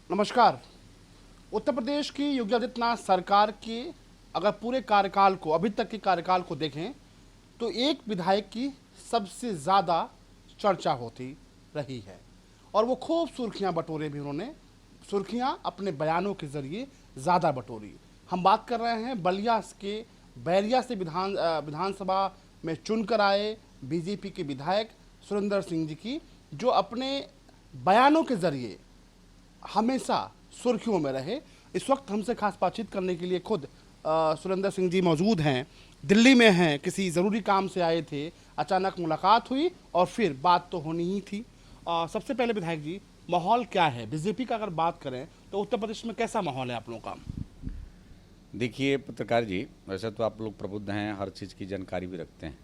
नमस्कार। उत्तर प्रदेश की योगी आदित्यनाथ सरकार के अगर पूरे कार्यकाल को, अभी तक के कार्यकाल को देखें तो एक विधायक की सबसे ज़्यादा चर्चा होती रही है और वो खूब सुर्खियां बटोरे भी उन्होंने, सुर्खियां अपने बयानों के ज़रिए ज़्यादा बटोरी। हम बात कर रहे हैं बलिया के बैरिया से विधानसभा में चुनकर आए बीजेपी के विधायक सुरेंद्र सिंह जी की, जो अपने बयानों के ज़रिए हमेशा सुर्खियों में रहे। इस वक्त हमसे खास बातचीत करने के लिए खुद सुरेंद्र सिंह जी मौजूद हैं, दिल्ली में हैं, किसी ज़रूरी काम से आए थे, अचानक मुलाकात हुई और फिर बात तो होनी ही थी। सबसे पहले विधायक जी, माहौल क्या है बीजेपी का? अगर बात करें तो उत्तर प्रदेश में कैसा माहौल है आप लोगों का? देखिए पत्रकार जी, वैसे तो आप लोग प्रबुद्ध हैं, हर चीज़ की जानकारी भी रखते हैं।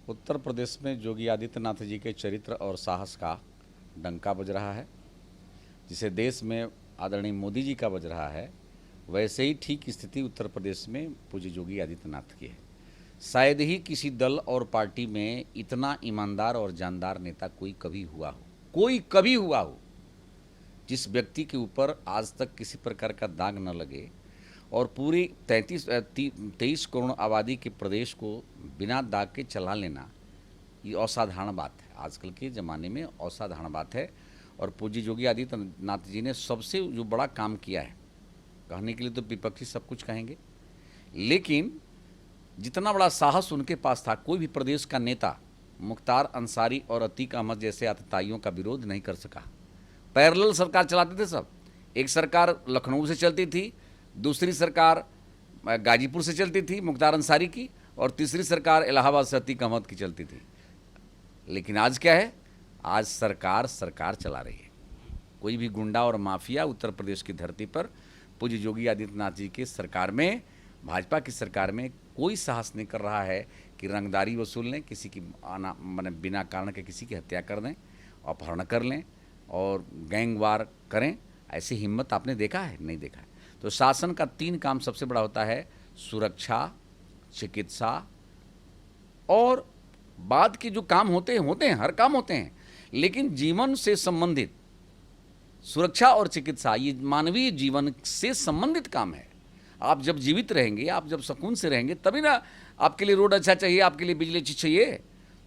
उत्तर प्रदेश में योगी आदित्यनाथ जी के चरित्र और साहस का डंका बज रहा है। जिसे देश में आदरणीय मोदी जी का बज रहा है, वैसे ही ठीक स्थिति उत्तर प्रदेश में पूज्य योगी आदित्यनाथ की है। शायद ही किसी दल और पार्टी में इतना ईमानदार और जानदार नेता कोई कभी हुआ हो, जिस व्यक्ति के ऊपर आज तक किसी प्रकार का दाग न लगे और पूरी 23 करोड़ आबादी के प्रदेश को बिना दाग के चला लेना, ये असाधारण बात है। आजकल के ज़माने में असाधारण बात है। और पूज्य योगी आदित्यनाथ जी ने सबसे जो बड़ा काम किया है, कहने के लिए तो विपक्षी सब कुछ कहेंगे, लेकिन जितना बड़ा साहस उनके पास था, कोई भी प्रदेश का नेता मुख्तार अंसारी और अतीक अहमद जैसे आतताइयों का विरोध नहीं कर सका। पैरेलल सरकार चलाते थे सब। एक सरकार लखनऊ से चलती थी, दूसरी सरकार गाजीपुर से चलती थी मुख्तार अंसारी की, और तीसरी सरकार इलाहाबाद से अतीक अहमद की चलती थी। लेकिन आज क्या है? आज सरकार चला रही है। कोई भी गुंडा और माफिया उत्तर प्रदेश की धरती पर पूज्य योगी आदित्यनाथ जी की सरकार में, भाजपा की सरकार में कोई साहस नहीं कर रहा है कि रंगदारी वसूल लें, किसी की माने बिना कारण के किसी की हत्या कर दें, अपहरण कर लें और गैंगवार करें। ऐसी हिम्मत आपने देखा है? नहीं देखा है। तो शासन का 3 काम सबसे बड़ा होता है: सुरक्षा, चिकित्सा और बाद के जो काम होते हैं, हर काम होते हैं, लेकिन जीवन से संबंधित सुरक्षा और चिकित्सा, ये मानवीय जीवन से संबंधित काम है। आप जब जीवित रहेंगे, आप जब सुकून से रहेंगे, तभी ना आपके लिए रोड अच्छा चाहिए, आपके लिए बिजली अच्छी चाहिए।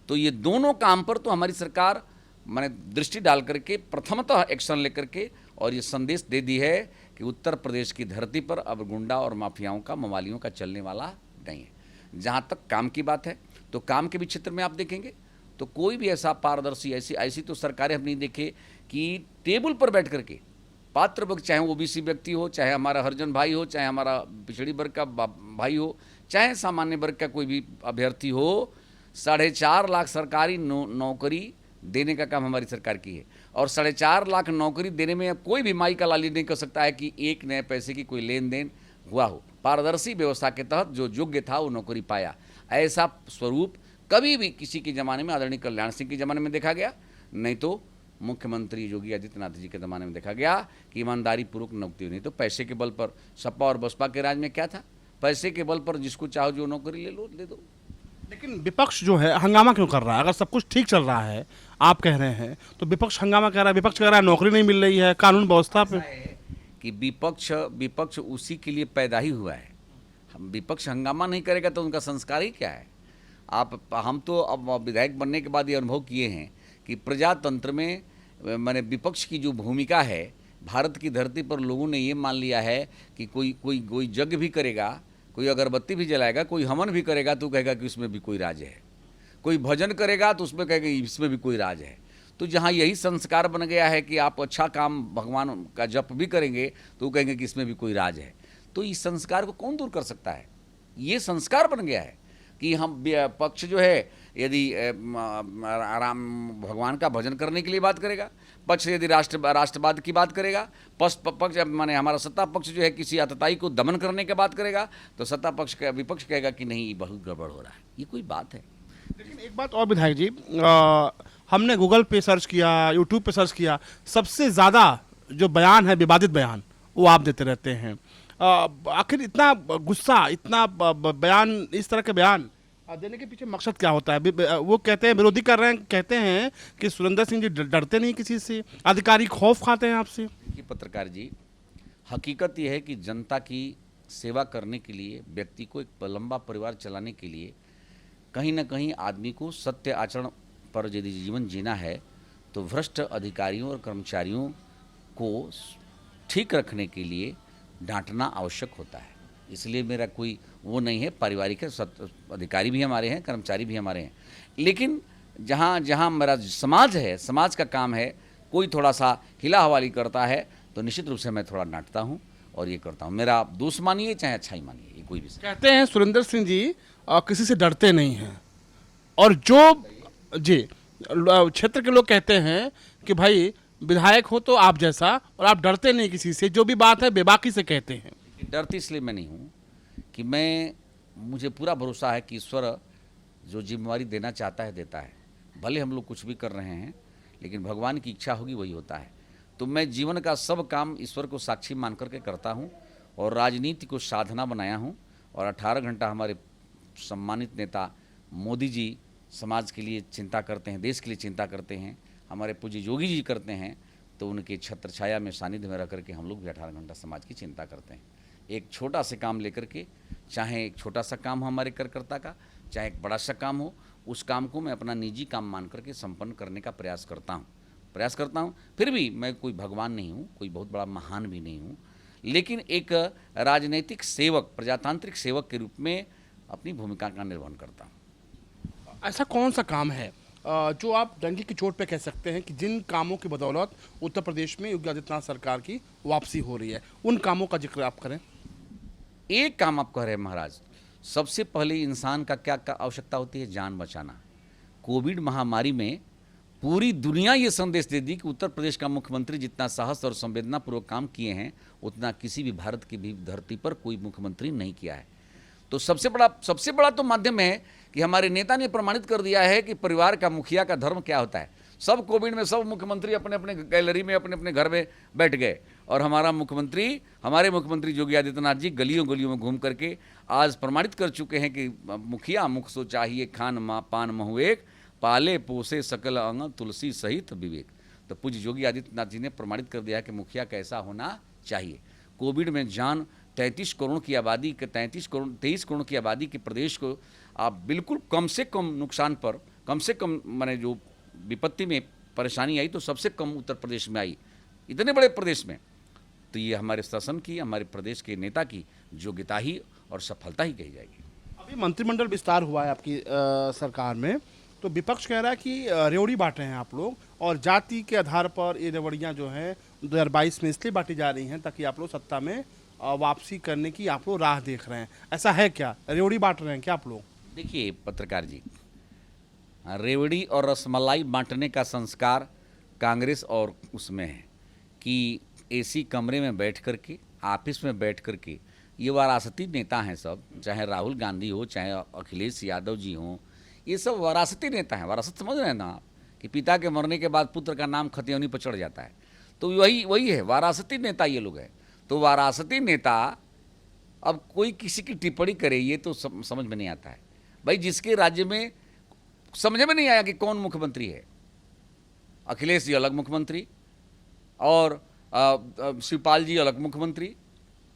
तो ये दोनों काम पर तो हमारी सरकार मैंने दृष्टि डाल करके प्रथमतः एक्शन लेकर के और ये संदेश दे दी है कि उत्तर प्रदेश की धरती पर अब गुंडा और माफियाओं का, मवालियों का चलने वाला नहीं है। जहाँ तक काम की बात है, तो काम के भी क्षेत्र में आप देखेंगे तो कोई भी ऐसा पारदर्शी, ऐसी तो सरकारें हम नहीं देखे कि टेबल पर बैठ करके पात्र वर्ग, चाहे ओबीसी व्यक्ति हो, चाहे हमारा हरिजन भाई हो, चाहे हमारा पिछड़ी वर्ग का भाई हो, चाहे सामान्य वर्ग का कोई भी अभ्यर्थी हो, 4.5 लाख सरकारी नौकरी देने का काम हमारी सरकार की है। और 4.5 लाख नौकरी देने में कोई भी माई का लाली नहीं कर सकता है कि एक नए पैसे की कोई लेन देन हुआ हो। पारदर्शी व्यवस्था के तहत जो योग्य था वो नौकरी पाया। ऐसा स्वरूप कभी भी किसी के ज़माने में, आदरणीय कल्याण सिंह के ज़माने में देखा गया, नहीं तो मुख्यमंत्री योगी आदित्यनाथ जी के ज़माने में देखा गया कि ईमानदारी पूर्वक नौकरी नहीं तो पैसे के बल पर। सपा और बसपा के राज में क्या था? पैसे के बल पर जिसको चाहो जो नौकरी ले दो। लेकिन विपक्ष जो है हंगामा क्यों कर रहा है? अगर सब कुछ ठीक चल रहा है, आप कह रहे हैं, तो विपक्ष हंगामा कर रहा है। विपक्ष कह रहा है नौकरी नहीं मिल रही है, कानून व्यवस्था पे कि विपक्ष उसी के लिए पैदा ही हुआ है। हम विपक्ष हंगामा नहीं करेगा तो उनका संस्कार ही क्या है? हम तो अब विधायक बनने के बाद ये अनुभव किए हैं कि प्रजातंत्र में मैंने विपक्ष की जो भूमिका है, भारत की धरती पर लोगों ने ये मान लिया है कि कोई यज्ञ भी करेगा, कोई अगरबत्ती भी जलाएगा, कोई हवन भी करेगा तो कहेगा कि उसमें भी कोई राज है, कोई भजन करेगा तो उसमें कहेगा इसमें भी कोई राज है। तो जहाँ यही संस्कार बन गया है कि आप अच्छा काम भगवान का जप भी करेंगे तो कहेंगे कि इसमें भी कोई राज है, तो इस संस्कार को कौन दूर कर सकता है? ये संस्कार बन गया है कि हम पक्ष जो है यदि राम भगवान का भजन करने के लिए बात करेगा, पक्ष यदि राष्ट्रवाद की बात करेगा, पक्ष माने हमारा सत्ता पक्ष जो है किसी आतताई को दमन करने की बात करेगा, तो सत्ता पक्ष का विपक्ष कहेगा कि नहीं, ये बहुत गड़बड़ हो रहा है। ये कोई बात है? लेकिन एक बात और विधायक जी, हमने गूगल पे सर्च किया, यूट्यूब पे सर्च किया, सबसे ज़्यादा जो बयान है, विवादित बयान, वो आप देते रहते हैं। आखिर इतना गुस्सा, इतना बयान, इस तरह के बयान देने के पीछे मकसद क्या होता है? वो कहते हैं, विरोधी कर रहे हैं, कहते हैं कि सुरेंद्र सिंह जी डरते नहीं किसी से, अधिकारी खौफ खाते हैं आपसे। देखिए पत्रकार जी, हकीकत यह है कि जनता की सेवा करने के लिए, व्यक्ति को एक लंबा परिवार चलाने के लिए कहीं ना कहीं आदमी को सत्य आचरण पर यदि जीवन जीना है तो भ्रष्ट अधिकारियों और कर्मचारियों को ठीक रखने के लिए डांटना आवश्यक होता है। इसलिए मेरा कोई वो नहीं है, पारिवारिक है, अधिकारी भी हमारे हैं, कर्मचारी भी हमारे हैं, लेकिन जहाँ जहाँ मेरा समाज है, समाज का काम है, कोई थोड़ा सा हिला हवाली करता है तो निश्चित रूप से मैं थोड़ा डांटता हूँ और ये करता हूँ। मेरा दोस्त मानिए चाहे अच्छा ही मानिए, ये कोई भी। कहते हैं सुरेंद्र सिंह जी किसी से डरते नहीं हैं, और जो जी क्षेत्र के लोग कहते हैं कि भाई विधायक हो तो आप जैसा, और आप डरते नहीं किसी से, जो भी बात है बेबाकी से कहते हैं। डरती इसलिए मैं नहीं हूँ कि मुझे पूरा भरोसा है कि ईश्वर जो जिम्मेवारी देना चाहता है देता है। भले हम लोग कुछ भी कर रहे हैं, लेकिन भगवान की इच्छा होगी वही होता है। तो मैं जीवन का सब काम ईश्वर को साक्षी मान करके करता हूँ और राजनीति को साधना बनाया हूँ। और 18 घंटा हमारे सम्मानित नेता मोदी जी समाज के लिए चिंता करते हैं, देश के लिए चिंता करते हैं, हमारे पूज्य योगी जी करते हैं, तो उनके छत्र छाया में सानिध्य में रह करके हम लोग भी 18 घंटा समाज की चिंता करते हैं। एक छोटा से काम लेकर के, चाहे एक छोटा सा काम हो हमारे कार्यकर्ता का, चाहे एक बड़ा सा काम हो, उस काम को मैं अपना निजी काम मान करके संपन्न करने का प्रयास करता हूँ। फिर भी मैं कोई भगवान नहीं हूँ, कोई बहुत बड़ा महान भी नहीं हूँ, लेकिन एक राजनीतिक सेवक, प्रजातांत्रिक सेवक के रूप में अपनी भूमिका का निर्वहन करता हूँ। ऐसा कौन सा काम है जो आप डंकी की चोट पे कह सकते हैं कि जिन कामों की बदौलत उत्तर प्रदेश में योगी आदित्यनाथ सरकार की वापसी हो रही है, उन कामों का जिक्र आप करें? एक काम आप कह रहे हैं महाराज, सबसे पहले इंसान का क्या आवश्यकता होती है? जान बचाना। कोविड महामारी में पूरी दुनिया ये संदेश दे दी कि उत्तर प्रदेश का मुख्यमंत्री जितना साहस और संवेदनापूर्वक काम किए हैं उतना किसी भी भारत की भी धरती पर कोई मुख्यमंत्री नहीं किया है। तो सबसे बड़ा तो माध्यम है कि हमारे नेता ने प्रमाणित कर दिया है कि परिवार का, मुखिया का धर्म क्या होता है। सब कोविड में सब मुख्यमंत्री अपने अपने गैलरी में, अपने अपने घर में बैठ गए, और हमारे मुख्यमंत्री योगी आदित्यनाथ जी गलियों गलियों में घूम करके आज प्रमाणित कर चुके हैं कि मुखिया मुख सो चाहिए खान पान महु एक, पाले पोसे सकल अंग तुलसी सहित विवेक। तो पूज्य योगी आदित्यनाथ जी ने प्रमाणित कर दिया कि मुखिया कैसा होना चाहिए। कोविड में जान 23 करोड़ की आबादी के प्रदेश को आप बिल्कुल कम से कम नुकसान पर, कम से कम माने जो विपत्ति में परेशानी आई तो सबसे कम उत्तर प्रदेश में आई, इतने बड़े प्रदेश में। तो ये हमारे शासन की, हमारे प्रदेश के नेता की योग्यता ही और सफलता ही कही जाएगी। अभी मंत्रिमंडल विस्तार हुआ है आपकी सरकार में, तो विपक्ष कह रहा है कि रेवड़ी बांट रहे हैं आप लोग, और जाति के आधार पर ये रेवड़ियाँ जो हैं 2022 में इसलिए बांटी जा रही हैं ताकि आप लोग सत्ता में वापसी करने की आप लोग राह देख रहे हैं। ऐसा है क्या? रेवड़ी बांट रहे हैं क्या आप लोग? देखिए पत्रकार जी, रेवड़ी और रसमलाई बांटने का संस्कार कांग्रेस और उसमें है कि एसी कमरे में बैठ करके, ऑफिस में बैठ करके, ये वारासती नेता हैं सब, चाहे राहुल गांधी हो, चाहे अखिलेश यादव जी हों, ये सब वारासती नेता हैं। वारासत समझ रहे हैं ना आप, कि पिता के मरने के बाद पुत्र का नाम खतियोनी पर चढ़ जाता है, तो वही है, वारासती नेता ये लोग हैं। तो वारासती नेता, अब कोई किसी की टिप्पणी करे ये तो समझ में नहीं आता है भाई। जिसके राज्य में समझ में नहीं आया कि कौन मुख्यमंत्री है, अखिलेश जी अलग मुख्यमंत्री, और शिवपाल जी अलग मुख्यमंत्री,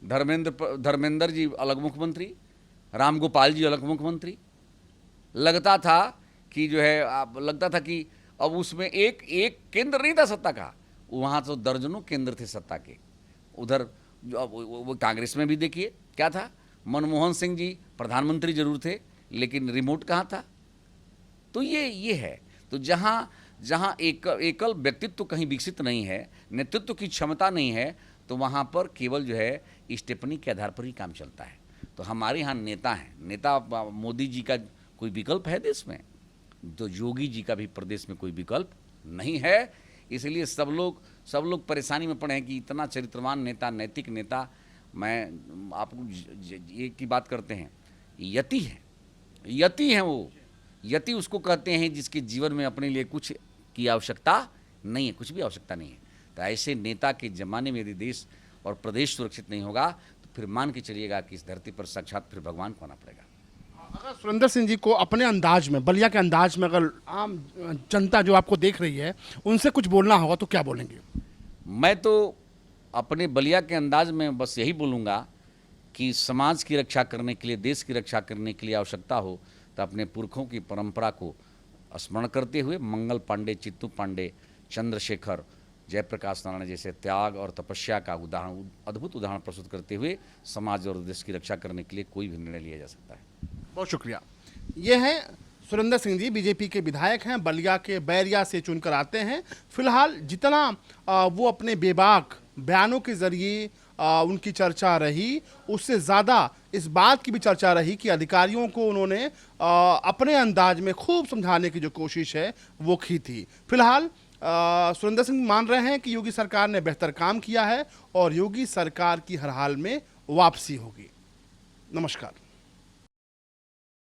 धर्मेंद्र जी अलग मुख्यमंत्री, रामगोपाल जी अलग मुख्यमंत्री। लगता था कि अब उसमें एक केंद्र नहीं था सत्ता का, वहाँ तो दर्जनों केंद्र थे सत्ता के। उधर वो कांग्रेस में भी देखिए क्या था, मनमोहन सिंह जी प्रधानमंत्री जरूर थे, लेकिन रिमोट कहाँ था। तो ये है। तो जहाँ एकल व्यक्तित्व कहीं विकसित नहीं है, नेतृत्व की क्षमता नहीं है, तो वहाँ पर केवल जो है टिप्पणी के आधार पर ही काम चलता है। तो हमारे यहाँ नेता हैं, नेता मोदी जी का कोई विकल्प है देश में, तो योगी जी का भी प्रदेश में कोई विकल्प नहीं है। इसलिए सब लोग परेशानी में पड़े हैं कि इतना चरित्रवान नेता, नैतिक नेता, मैं आपको ये की बात करते हैं, यति हैं वो। यति उसको कहते हैं जिसके जीवन में अपने लिए कुछ की आवश्यकता नहीं है, कुछ भी आवश्यकता नहीं है। तो ऐसे नेता के ज़माने में यदि देश और प्रदेश सुरक्षित नहीं होगा तो फिर मान के चलिएगा कि इस धरती पर साक्षात फिर भगवान को आना पड़ेगा। अगर सुरेंद्र सिंह जी को अपने अंदाज में, बलिया के अंदाज में, अगर आम जनता जो आपको देख रही है उनसे कुछ बोलना होगा तो क्या बोलेंगे? मैं तो अपने बलिया के अंदाज में बस यही बोलूँगा कि समाज की रक्षा करने के लिए, देश की रक्षा करने के लिए आवश्यकता हो तो अपने पुरखों की परंपरा को स्मरण करते हुए मंगल पांडे, चित्तू पांडे, चंद्रशेखर, जयप्रकाश नारायण जैसे त्याग और तपस्या का उदाहरण, अद्भुत उदाहरण प्रस्तुत करते हुए समाज और देश की रक्षा करने के लिए कोई भी निर्णय लिया जा सकता है। बहुत शुक्रिया। ये हैं सुरेंद्र सिंह जी, बीजेपी के विधायक हैं, बलिया के बैरिया से चुनकर आते हैं। फिलहाल जितना वो अपने बेबाक बयानों के जरिए उनकी चर्चा रही, उससे ज़्यादा इस बात की भी चर्चा रही कि अधिकारियों को उन्होंने अपने अंदाज में खूब समझाने की जो कोशिश है वो की थी। फिलहाल सुरेंद्र सिंह मान रहे हैं कि योगी सरकार ने बेहतर काम किया है और योगी सरकार की हर हाल में वापसी होगी। नमस्कार।